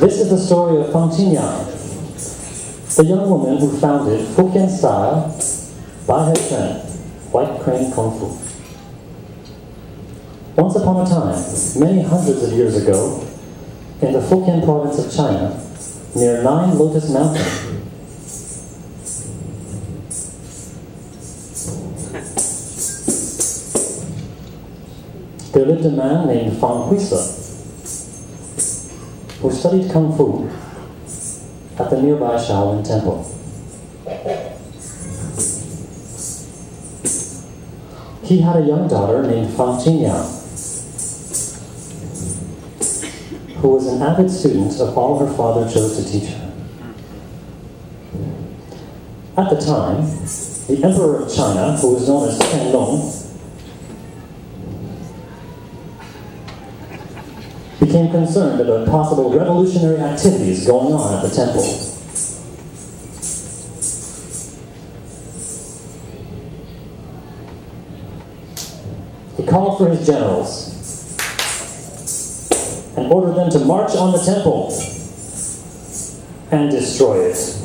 This is the story of Fang Ching-Niang, the young woman who founded Hokkien style Bai Shen, White Crane Kung Fu. Once upon a time, many hundreds of years ago, in the Hokkien province of China, near Nine Lotus Mountain, there lived a man named Fang Ching-Niang, who studied Kung Fu at the nearby Shaolin Temple. He had a young daughter named Fang Ching-Niang, who was an avid student of all her father chose to teach her. At the time, the Emperor of China, who was known as Chen Long, became concerned about possible revolutionary activities going on at the temple. He called for his generals and ordered them to march on the temple and destroy it.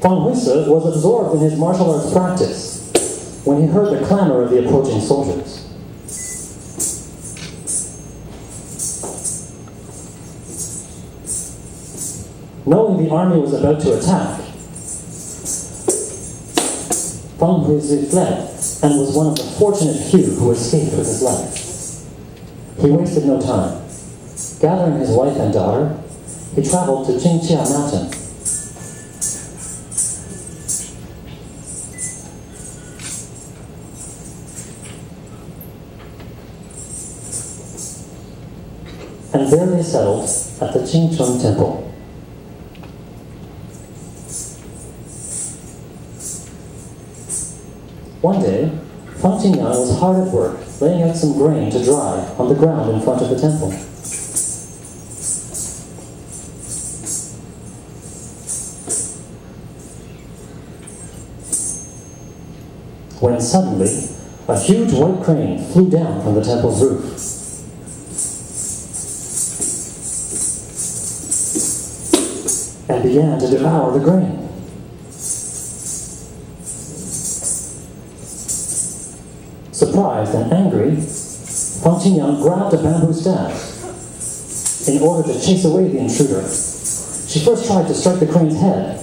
Fang Ching-Niang was absorbed in his martial arts practice when he heard the clamor of the approaching soldiers. Knowing the army was about to attack, Fang Ching-Niang fled and was one of the fortunate few who escaped with his life. He wasted no time. Gathering his wife and daughter, he traveled to Jingqia Mountain. And there they settled at the Qingchun Temple. One day, Fang Ching-Niang was hard at work, laying out some grain to dry on the ground in front of the temple. When suddenly, a huge white crane flew down from the temple's roof. And began to devour the grain. Surprised and angry, Fang Ching-Niang grabbed a bamboo staff in order to chase away the intruder. She first tried to strike the crane's head,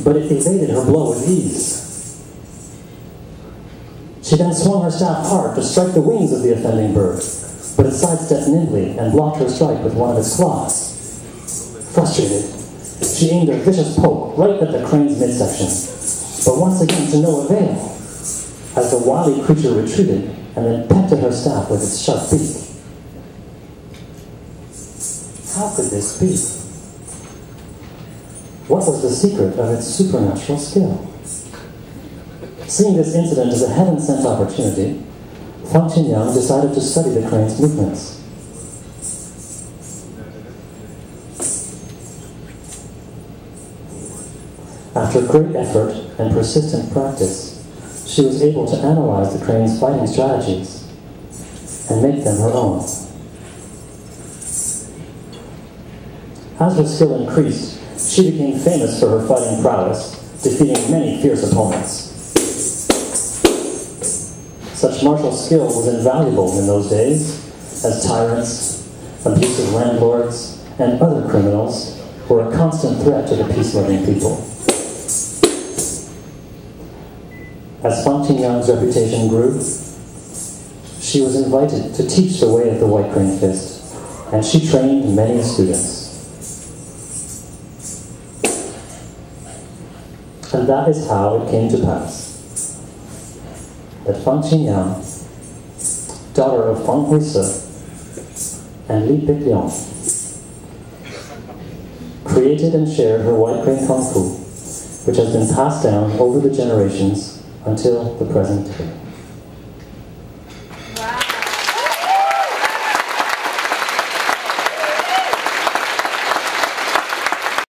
but it evaded her blow with ease. She then swung her staff hard to strike the wings of the offending bird, but it sidestepped nimbly and blocked her strike with one of its claws. Frustrated, she aimed a vicious poke right at the crane's midsection, but once again to no avail, as the wily creature retreated and then pecked at her staff with its sharp beak. How could this be? What was the secret of its supernatural skill? Seeing this incident as a heaven-sent opportunity, Fang Ching-Niang decided to study the crane's movements. After great effort and persistent practice, she was able to analyze the crane's fighting strategies and make them her own. As her skill increased, she became famous for her fighting prowess, defeating many fierce opponents. Such martial skill was invaluable in those days, as tyrants, abusive landlords, and other criminals were a constant threat to the peace-loving people. As Fang Ching-Niang's reputation grew, she was invited to teach the way of the White Crane Fist, and she trained many students. And that is how it came to pass that Fang Ching-Niang, daughter of Fang Ching-Niang and Li Pei-Liang, created and shared her White Crane Kung Fu, which has been passed down over the generations until the present day.